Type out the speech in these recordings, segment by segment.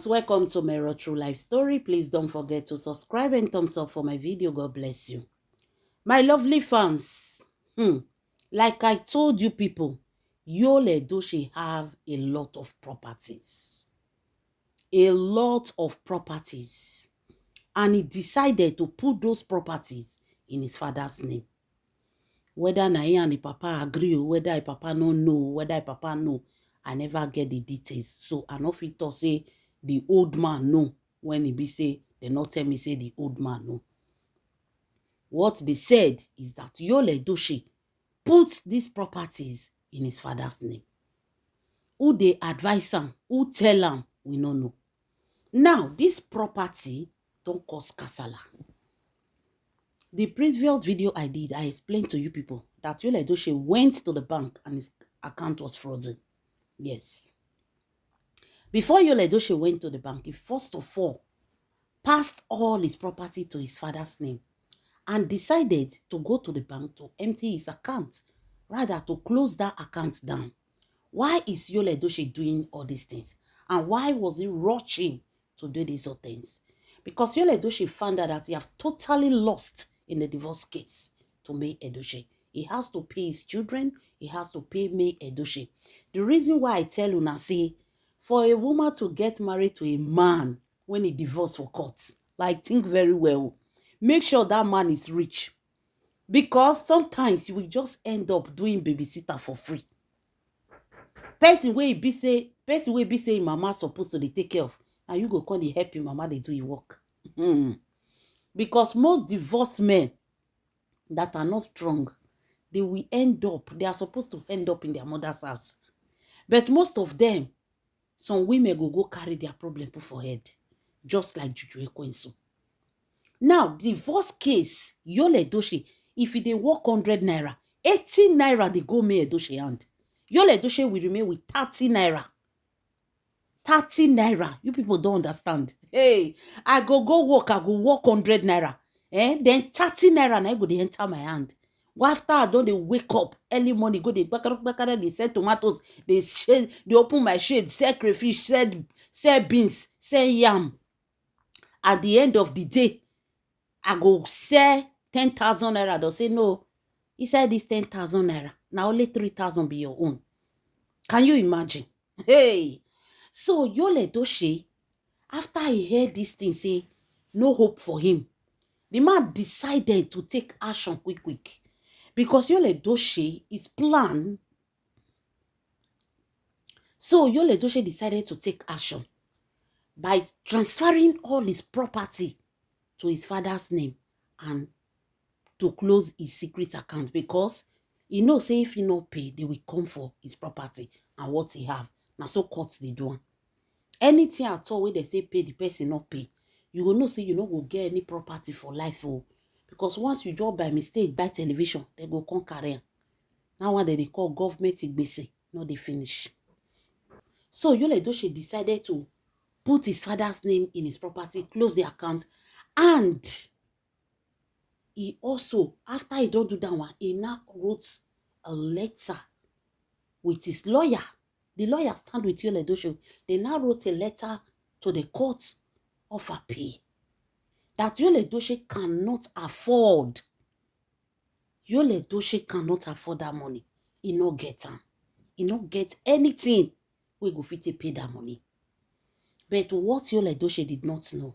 Welcome to my True Life Story. Please don't forget to subscribe and thumbs up for my video. God bless you. My lovely fans, like I told you people, Yul Edochie have a lot of properties. A lot of properties. And he decided to put those properties in his father's name. Whether na he and the papa agree, or whether the papa no know, whether the papa know, I never get the details. So I no fit talk say the old man know when he be say, they not tell me say the old man know. What they said is that Yul Edochie put these properties in his father's name. Who they advise him, who tell him, we no know. Now, this property don't cause kasala. The previous video I did, I explained to you people that Yul Edochie went to the bank and his account was frozen. Yes. Before Yul Edochie went to the bank, he first of all passed all his property to his father's name and decided to go to the bank to empty his account, rather to close that account down. Why is Yul Edochie doing all these things? And why was he rushing to do these other things? Because Yul Edochie found out that he have totally lost in the divorce case to May Edochie. He has to pay his children. He has to pay May Edochie. The reason why I tell una say, for a woman to get married to a man when he divorced for court, like think very well. Make sure that man is rich. Because sometimes you will just end up doing babysitter for free. Person wey be say mama supposed to dey take care of, and you go call dey help your mama dey do your work. Because most divorced men that are not strong, they are supposed to end up in their mother's house. But most of them, some women go carry their problem put for head, just like Juju Ekwensu. Now, divorce case, Yul Edochie, if they work 100 naira, 80 naira they go May Edochie hand. Yul Edochie will remain with 30 naira. 30 naira. You people don't understand. Hey, I go work, I go work 100 naira. Then 30 naira and I go they enter my hand. After I don't they wake up early morning, go they they sell tomatoes, they open my shade, sell crayfish, sell beans, sell yam. At the end of the day, I go sell 10,000 naira. They'll say, no, he said this 10,000 naira. Now only 3,000 be your own. Can you imagine? Hey. So Yul Edochie, after he heard this thing say, no hope for him, the man decided to take action quick. Because Yul Edochie is planned. So Yul Edochie decided to take action by transferring all his property to his father's name and to close his secret account, because he knows say if he not pay, they will come for his property and what he have. Now so court they do. Anything at all where they say pay, the person not pay, you will know say you no go get any property for life. Oh, because once you drop by mistake buy television, they go come carry. Now what they call government igbese, no they finish. So Yul Edochie decided to put his father's name in his property, close the account, and he also, after he don't do that one, he now wrote a letter with his lawyer. The lawyer stand with Yul Edochie. They now wrote a letter to the court of appeal that Yul Edochie cannot afford. Yul Edochie cannot afford that money. He no get them. He no get anything we go fit to pay that money. But what Yul Edochie did not know,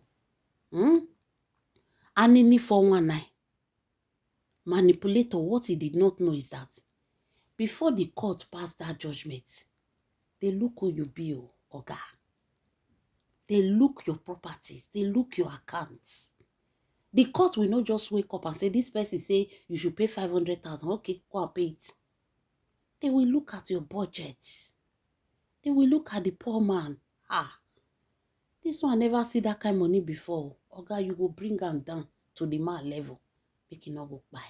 Anini 419 manipulator, what he did not know is that before the court passed that judgment, they look who you be, Oga. They look your properties. They look your accounts. The court will not just wake up and say, this person say you should pay 500,000. Okay, go and pay it. They will look at your budget. They will look at the poor man. This one never see that kind of money before. Oga, you go bring them down to the man level. Make it not go by.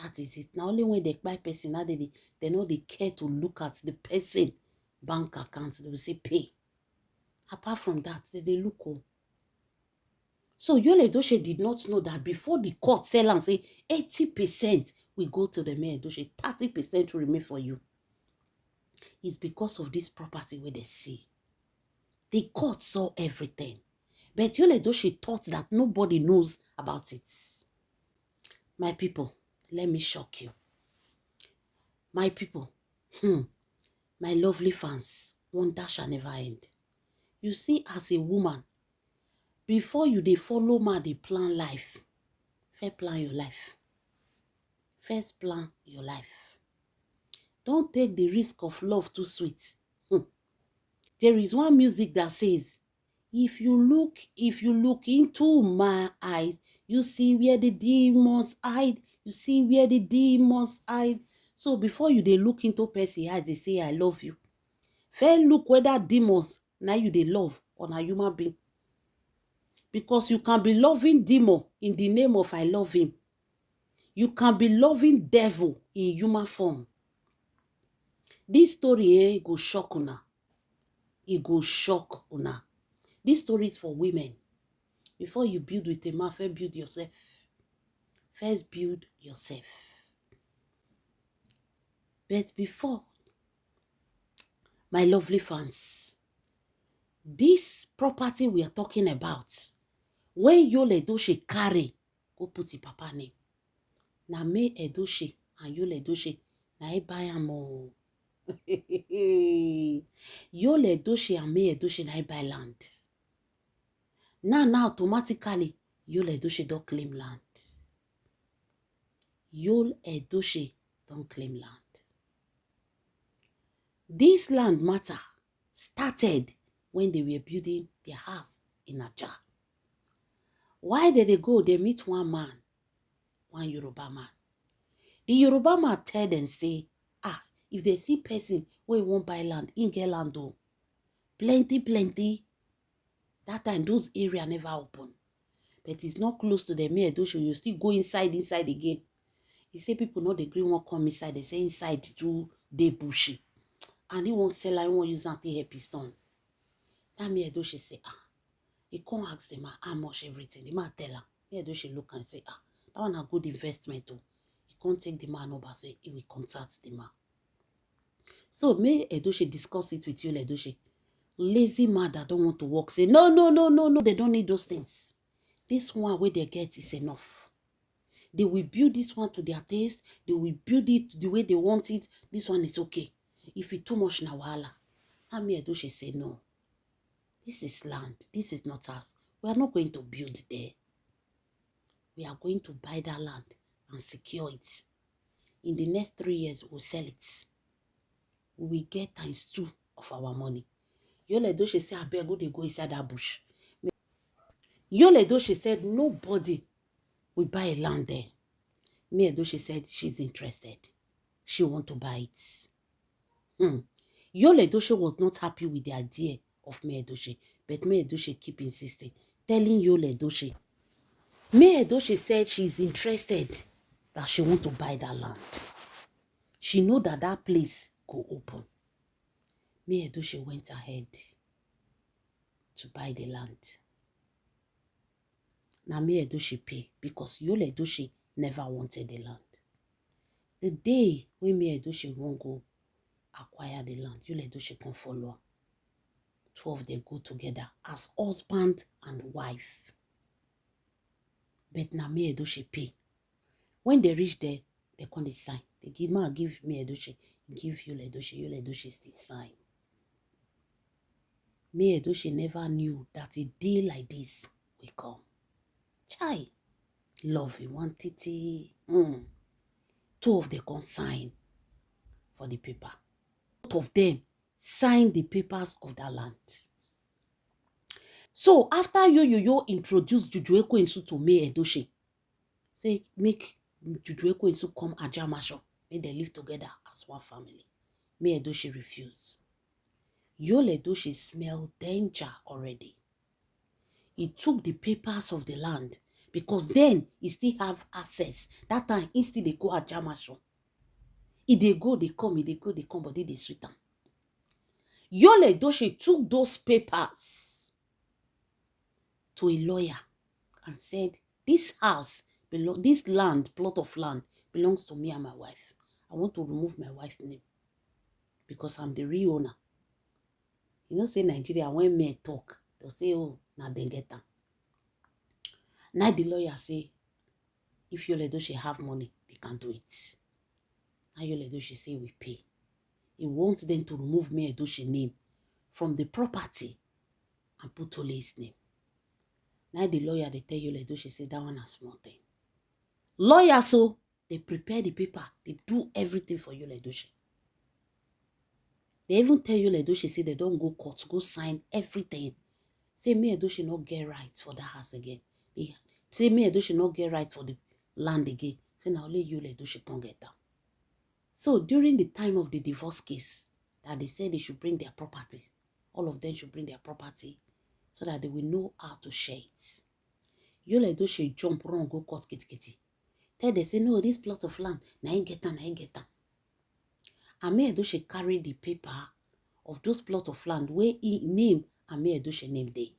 That is it. Now only when they buy person, now they know they care to look at the person bank account. They will say pay. Apart from that, they look all. So Yul Edochie did not know that before the court tell and say 80% will go to the May Edochie, 30% will remain for you. It's because of this property where they see. The court saw everything. But Yul Edochie thought that nobody knows about it. My people, let me shock you. My people, my lovely fans, wonder shall never end. You see, as a woman, before you dey follow man dey plan life, first plan your life. First plan your life. Don't take the risk of love too sweet. There is one music that says, if you look into my eyes, you see where the demons hide. You see where the demons hide. So before you dey look into person eyes, they say, I love you. First look whether demons now you dey love or na human being. Because you can be loving demon in the name of I love him. You can be loving devil in human form. This story go shock una. It go shock una. This story is for women. Before you build with a man, first build yourself. First build yourself. But before, my lovely fans, this property we are talking about, when Yul Edochie carry, go put in papa name. Na May Edochie and Yul Edochie, na he buy am o. Yul Edochie and May Edochie na he buy land. Now automatically, Yul Edochie don't claim land. Yul Edochie don't claim land. This land matter started when they were building their house in Ajah. Why did they go? They meet one man, one Yoruba man. The Yoruba man tell them, say, if they see person where won't buy land, in get land o. Plenty. That time, those area never open. But it's not close to the May Edochie. You still go inside again. He say people know the green won't come inside. They say inside too they bushy. And he won't sell, I won't use that to help his son. That May Edochie say, he can't ask the man how much everything. The man tell him. May Edochie look and say, that one a good investment too. He can't take the man over, say he will contact the man. So May Edochie discuss it with Yul Edochie. Lazy man that don't want to work say, no, they don't need those things. This one where they get is enough. They will build this one to their taste. They will build it the way they want it. This one is okay. If it's too much na wahala. And May Edochie say, no. This is land. This is not us. We are not going to build there. We are going to buy that land and secure it. In the next 3 years, we'll sell it. We will get ×2 of our money. Yul Edochie said, I beg go, they go inside that bush. Yul Edochie said, nobody will buy a land there. May Edochie said she's interested. She want to buy it. Yul Edochie was not happy with the idea of May Edochie, but May Edochie keep insisting, telling Yul Edochie. May Edochie said she's interested, that she want to buy that land. She know that that place go open. May Edochie went ahead to buy the land. Now May Edochie pay because Yul Edochie never wanted the land. The day when May Edochie won't go acquire the land, Yul Edochie can follow her. Two of them go together as husband and wife. But now May Edochie pay. When they reach there, they can't sign. They give May Edochie, give Yul Edochie still sign. May Edochie never knew that a day like this will come. Chai, love you want it. Two of them can sign for the paper. Both of them sign the papers of that land. So after you introduce Juju Ekwensu to May Edochie, say make Juju Ekwensu come Ajah Mansion, make they live together as one family. May Edochie refuse. Yul Edochie smelled danger already. He took the papers of the land because then he still have access. That time he still they go Ajah Mansion. If they go, they come. If they go, they come. But they sweet them. Yul Edochie took those papers to a lawyer and said, this house, this land, plot of land, belongs to me and my wife. I want to remove my wife's name because I'm the real owner. You know, say Nigeria, when men talk, they'll say, oh, now they get them. Now the lawyer say, if Yul Edochie have money, they can do it. Now Yul Edochie say, we pay. He wants them to remove May Edochie name from the property and put Tole's name. Now the lawyer, they tell Yul Edochie, say, that one a small thing. Lawyer, so, they prepare the paper. They do everything for Yul Edochie. They even tell Yul Edochie, say, they don't go court, go sign everything. Say, May Edochie not get rights for that house again. They say, May Edochie not get rights for the land again. Say, now only Yul Edochie can get down. So, during the time of the divorce case, that they said they should bring their property, all of them should bring their property, so that they will know how to share it. Yul Edochie jump, run, go court, kitty. Tell they say, no, this plot of land, na I get them, na I get them. And May Edochie carry the paper of those plot of land where he name and May Edochie name day.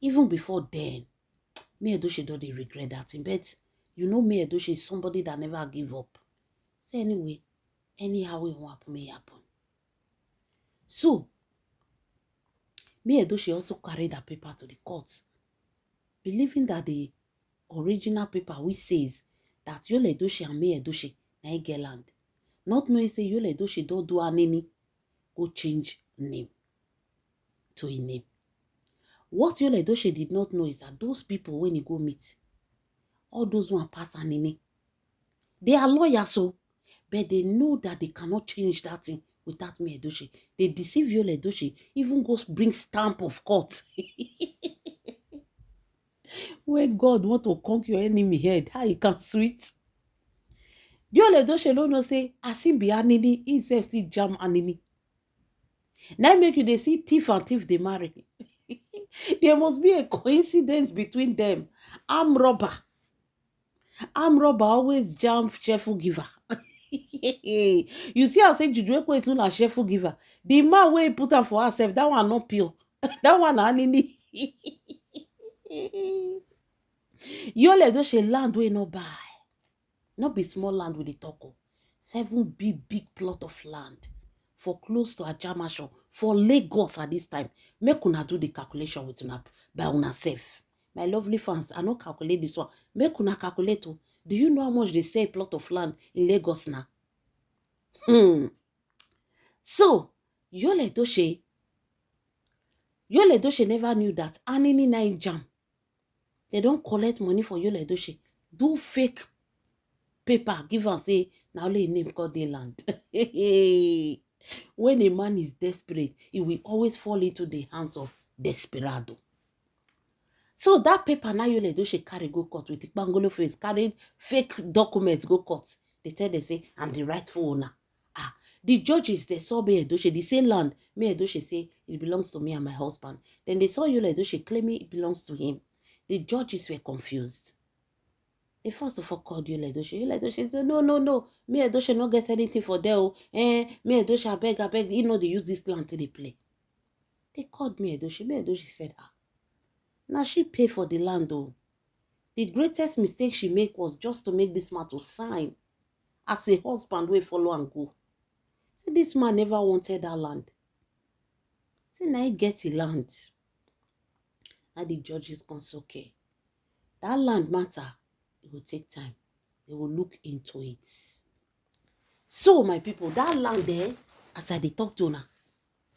Even before then, May Edochie don't they regret that. But you know May Edochie is somebody that never give up. So anyway, anyhow it won't happen, may happen. So, May Edochie also carried that paper to the court, believing that the original paper which says that Yul Edochie and May Edochie na get land. Not knowing say Yul Edochie don't do any, go change name to a name. What Yul Edochie did not know is that those people, when you go meet, all those who are pass Anini, they are lawyers, so, but they know that they cannot change that thing without May Edochie. They deceive Yul Edochie, even go bring stamp of court. When God want to conquer your enemy head, how you can sweet? Yul Edochie don't know say, as him be Anini, he says still jam Anini. Now make you they see thief and thief they marry. There must be a coincidence between them. Arm robber always jam cheerful giver. You see how say Judweko is not a cheerful giver. The man where he put her for herself, that one not pure. That one Anini. Yul Edochie land we no buy. Not be small land with the talk. 7 big plot of land for close to Ajamasho for Lagos at this time. Make una do the calculation with una by una self. My lovely fans, I not calculate this one. Make una calculate. Do you know how much they say a plot of land in Lagos now? So, Yul Edochie never knew that Anini na jam. They don't collect money for Yul Edochie. Do fake paper, give and say, now only a name called the land. When a man is desperate, he will always fall into the hands of desperado. So that paper now Yul Edochie carry go court with the bangolo face, carried fake documents go court. They tell they say, I'm the rightful owner. The judges, they saw May Edochie, the same land. May Edochie say, it belongs to me and my husband. Then they saw Yul Edochie claiming it belongs to him. The judges were confused. They first of all called Yul Edochie. Yul Edochie said, no. May Edochie not get anything for them. May Edochie, I beg. You know they use this land to they play. They called May Edochie. May Edochie said, now she pay for the land though. The greatest mistake she made was just to make this man to sign as a husband will follow and go. See, this man never wanted that land. See, now he gets the land. Now the judges can say, okay, that land matter, it will take time. They will look into it. So, my people, that land there, as I talk to now,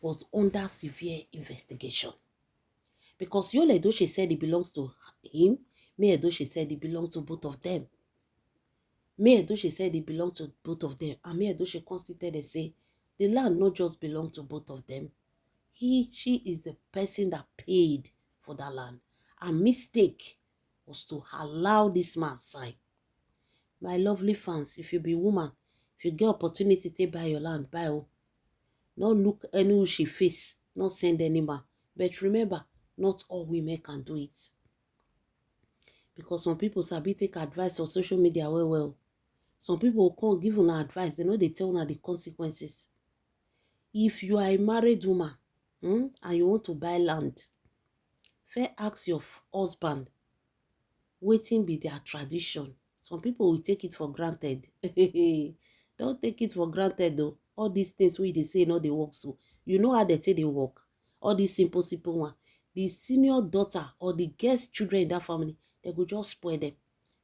was under severe investigation. Because Yul Edochie said it belongs to him. May Edochie said it belongs to both of them. May Edochie said it belongs to both of them. And May Edochie constituted and say, the land not just belong to both of them. She is the person that paid for that land. A mistake was to allow this man sign. My lovely fans, if you be woman, if you get opportunity to buy your land, buy it. Not look any who she face, not send any man. But remember, not all women can do it. Because some people sabi take advice on social media well. Some people can't give una advice. They know they tell una the consequences. If you are a married woman and you want to buy land, first ask your husband, wetin be their tradition. Some people will take it for granted. Don't take it for granted though. All these things we they say no they work so. You know how they say they work. All these simple one. The senior daughter or the guest children in that family, they could just spoil them.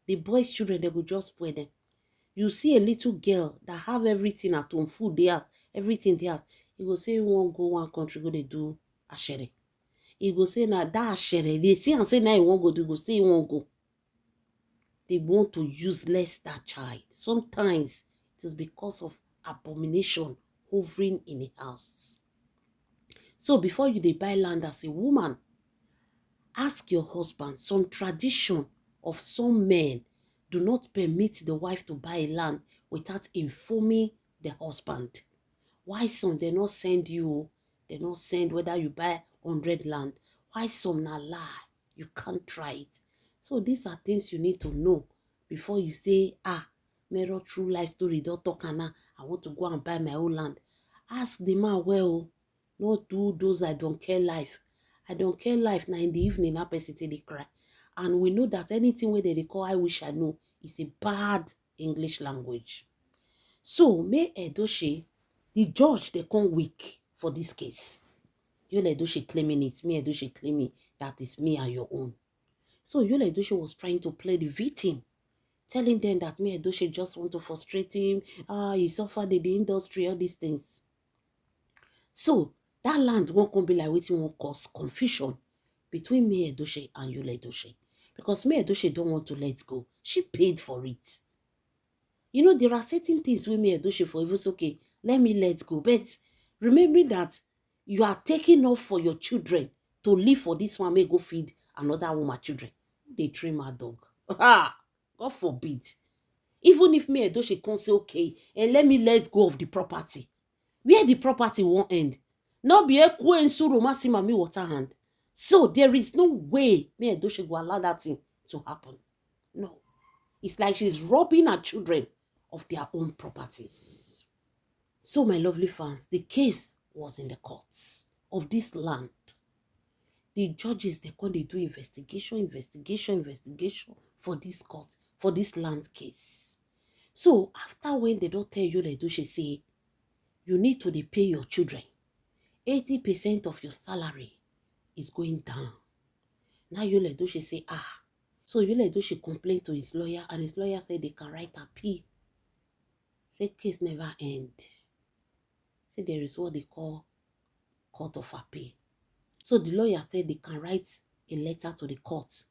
The boys' children, they could just spoil them. You see a little girl that have everything at home, food they have, everything they have. He go say, won't go one country, go they do ashere. He go say, now that ashere, they see and say, now he won't go, they go say he won't go. They want to useless that child. Sometimes it is because of abomination hovering in a house. So before you they buy land as a woman, ask your husband. Some tradition of some men do not permit the wife to buy land without informing the husband. Why some they not send you? They not send whether you buy 100 land. Why some na lie? You can't try it. So these are things you need to know before you say, Mirror True Life Story, don't talk now. I want to go and buy my own land. Ask the man, well, not do those I don't care life. I don't care life now in the evening, that person they cry. And we know that anything where they call I wish I know is a bad English language. So, May Edochie, the judge, they come weak for this case. Yul Edochie claiming it, May Edochie claiming that it's me and your own. So, Yul Edochie was trying to play the victim, telling them that May Edochie just want to frustrate him. He suffered in the industry, all these things. So, that land won't come be like waiting won't cause confusion between May Edochie and Yul Edochie. Because May Edochie don't want to let go. She paid for it. You know, there are certain things we may do for even okay, let me let go. But remembering that you are taking off for your children to live for this one, may go feed another woman children. They train my dog. God forbid. Even if me Edochie can say, okay, and let me let go of the property. Where the property won't end. Not be a and suru mami water hand. So there is no way me Edochie will allow that thing to happen. No. It's like she's robbing her children of their own properties. So, my lovely fans, the case was in the courts of this land. The judges, they do investigation for this court, for this land case. So, after when they don't tell you, they do, she say, you need to pay your children. 80% of your salary is going down. Now, Yul Edochie say, So Yul Edochie complained to his lawyer, and his lawyer said they can write appeal. Say case never end. Say there is what they call court of appeal. So the lawyer said they can write a letter to the court,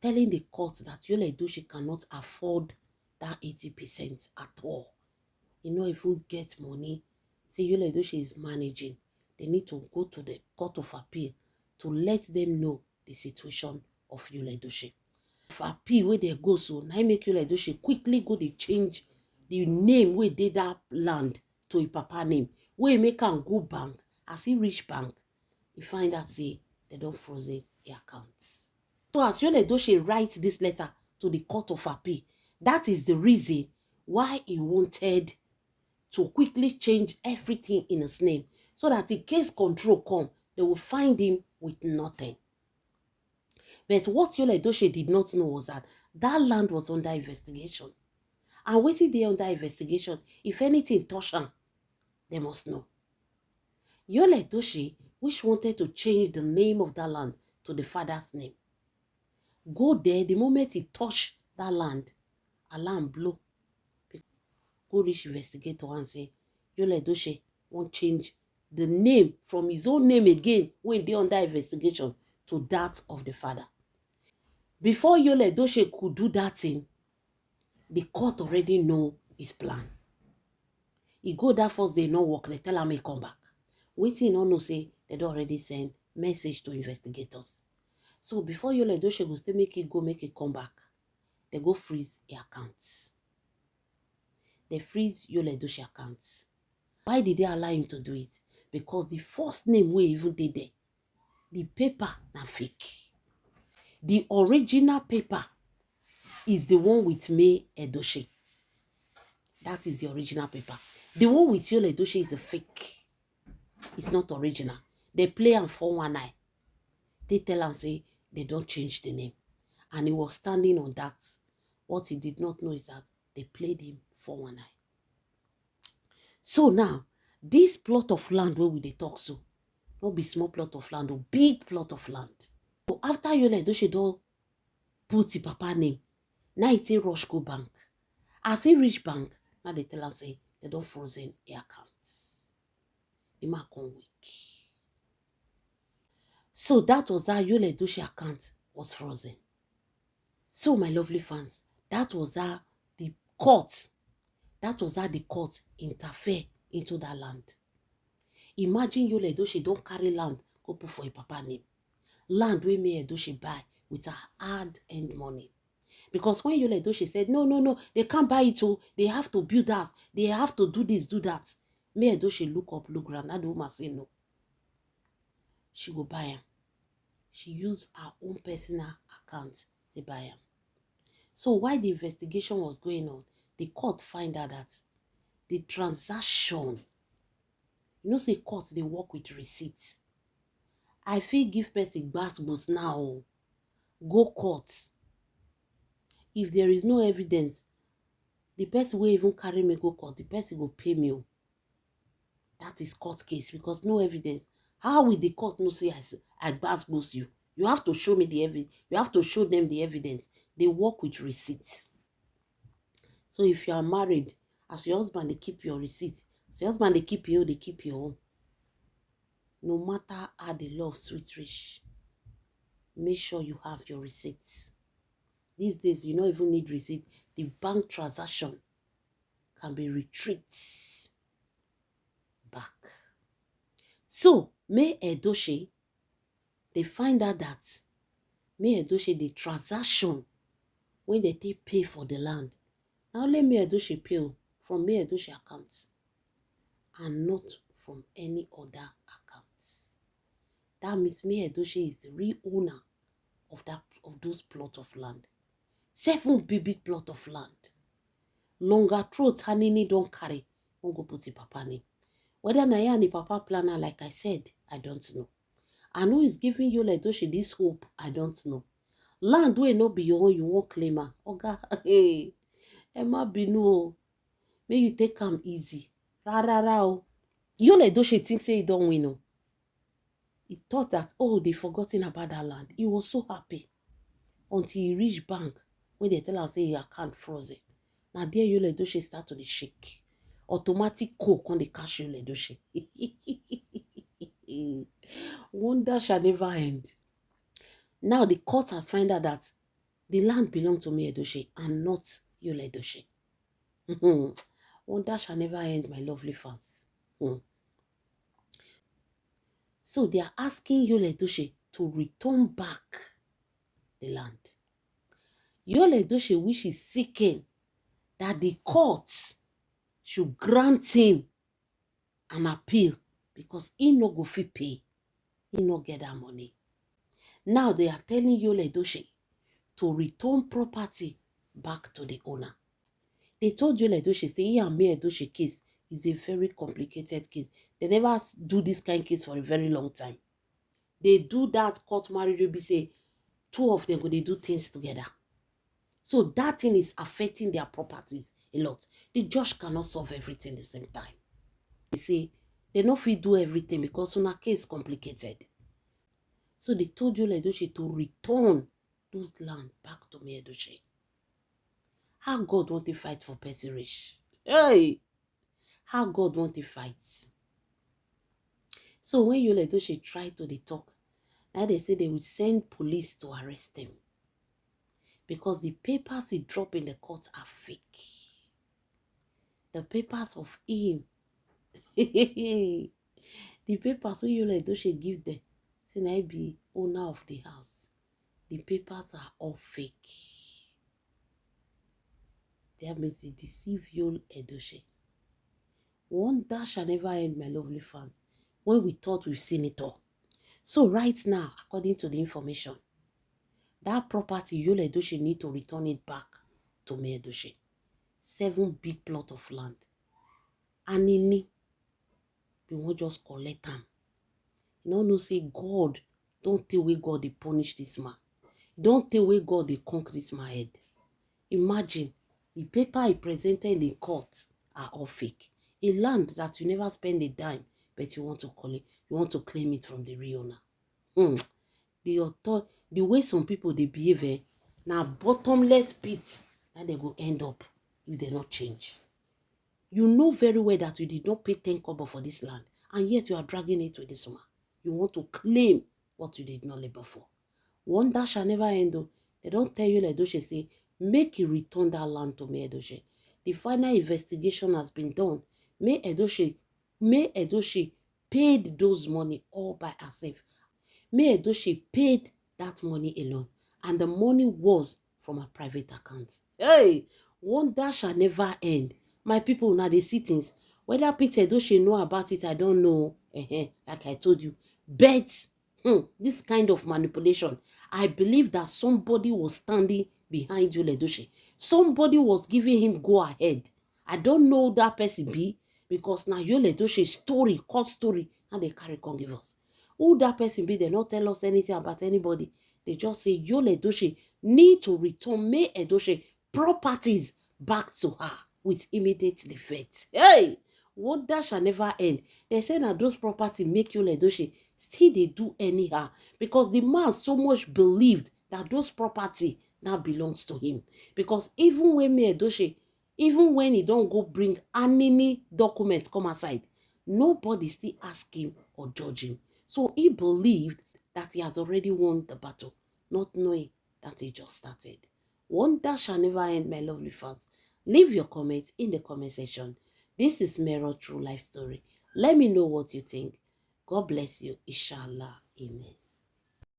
telling the court that Yul Edochie cannot afford that 80% at all. You know, if you get money, say Yul Edochie is managing, they need to go to the court of appeal to let them know the situation of Yul Edochie. Appeal where they go, so now make Yul Edochie quickly go they change the name where they that land to a papa name. Where make am go bank, as he reach bank, you find that say they don't frozen the accounts. So as Yul Edochie write this letter to the court of appeal, that is the reason why he wanted to quickly change everything in his name, so that the case control come, they will find him with nothing. But what Yul Edochie did not know was that that land was under investigation. And waiting there under investigation, if anything touch them, they must know. Yul Edochie, which wanted to change the name of that land to the father's name, go there, the moment he touch that land, alarm blow. Go reach investigator and say, Yul Edochie won't change the name from his own name again when they under investigation to that of the father. Before Yul Edochie could do that thing, the court already know his plan. He go that first day, no work, they tell him he come back. Waiting on no say, they don't already send message to investigators. So before Yul Edochie go still make it go, make it come back, they go freeze the accounts. They freeze Yul Edochie accounts. Why did they allow him to do it? Because the first name we even did there, the paper na fake. The original paper is the one with May Edochie. That is the original paper. The one with Yul Edochie is a fake. It's not original. They play and 419. They tell and say they don't change the name. And he was standing on that. What he did not know is that they played him 419. So now, This plot of land where we dey talk so, no be small plot of land, or big plot of land. So after Yul Edochie don put the papa name, now he rush go bank. As he reach bank, now they tell am say they don frozen the accounts. The man come weak. So that was how Yul Edochie account was frozen. So my lovely fans, that was how the court interfere into that land. Imagine Yul Edochie don't carry land go put for a papa name. Land wey May Edochie buy with her hard-earned money. Because when Yul Edochie said, no, they can't buy it, oh, they have to build that, they have to do this, do that. May Edochie look around, and the woman say no. She go buy him. She used her own personal account to buy him. So while the investigation was going on, the court find out that the transaction, say court, they work with receipts. I feel give person gbasgbos now, go court. If there is no evidence, the person will even carry me go court, the person will pay me. That is court case because no evidence. How will the court know say I gbasgbos you? You have to show me the evidence. You have to show them the evidence. They work with receipts. So if you are married, as your husband, they keep your receipt. As your husband, they keep your own. No matter how the law of sweet rich, make sure you have your receipts. These days, you don't even need receipt. The bank transaction can be retrieved back. So, May Edochie, they find out that May Edochie, the transaction, when they take pay for the land, now let May Edochie pay from May Edochie account and not from any other accounts. That means May Edochie is the real owner of those plot of land. 7 big plot of land. Longer throat Hanini don't carry, won't go put the papa name. Whether Naya and the papa planner, like I said, I don't know. And who is giving Yul Edochie this hope, I don't know. Land wey no be your own, you won't claim her. Oga, hey, Emma Binu, may you take am easy. Ra. Yul Edochie thinks say he don't win. He thought that, they forgotten about that land. He was so happy until he reached bank when they tell him say your account frozen. Now there Yul Edochie start to shake. Automatic coke on the cash Yul Edochie. Wonder shall never end. Now the court has found out that the land belongs to May Edochie and not Yul Edochie. Wonder shall never end, my lovely fans. So they are asking Yul Edochie to return back the land. Yul Edochie, which is seeking that the courts should grant him an appeal because he no go fit pay. He no get that money. Now they are telling Yul Edochie to return property back to the owner. They told Yul Edochie, say, he and May Edochie case is a very complicated case. They never do this kind of case for a very long time. They do that court marriage, be say, 2 of them, they do things together. So that thing is affecting their properties a lot. The judge cannot solve everything at the same time. They say, they no fit do everything because una case is complicated. So they told Yul Edochie to return those land back to May Edochie. How God want to fight for person rich? Hey! How God want to fight? So when Yul Edochie tried to talk, now they say they will send police to arrest him. Because the papers he dropped in the court are fake. The papers of him. The papers when Yul Edochie give them, say I be owner of the house. The papers are all fake. That means they deceive Yul Edochie. Wonder shall never end, my lovely fans, when we thought we've seen it all. So right now, according to the information, that property, Yul Edochie need to return it back to May Edochie. 7 big plot of land. Anini, we won't just collect them. You know, say God, don't tell where God they punish this man. Don't tell where God they conquer this man head. Imagine, the paper he presented in court are all fake. A land that you never spend a dime, but you want to call it, you want to claim it from the real owner. The way some people they behave, now bottomless pit that they go end up if they not change. You know very well that you did not pay 10 kobo for this land, and yet you are dragging it to this woman. You want to claim what you did not labor for. Wonder shall never end. Though. They don't tell you, like Edochie say, make you return that land to me, Edochie. The final investigation has been done. May Edochie paid those money all by herself. May Edochie paid that money alone. And the money was from a private account. Hey, wonder shall never end. My people, now they see things. Whether Peter Edochie know about it, I don't know. Like I told you. But this kind of manipulation, I believe that somebody was standing behind Yul Edochie. Somebody was giving him go ahead. I don't know who that person be, because now Yul Edochie story, court story, and they carry on give us. Who that person be, they not tell us anything about anybody. They just say Yul Edochie need to return May Edochie properties back to her with immediate effect. Hey, wonder shall never end. They say that those properties make Yul Edochie still they do anyhow, because the man so much believed that those property now belongs to him. Because even when May Edochie, even when he don't go bring any document come aside, nobody still ask him or judge him. So he believed that he has already won the battle, not knowing that he just started. Wonder shall never end, my lovely fans. Leave your comments in the comment section. This is Mero True Life Story. Let me know what you think. God bless you. Inshallah. Amen.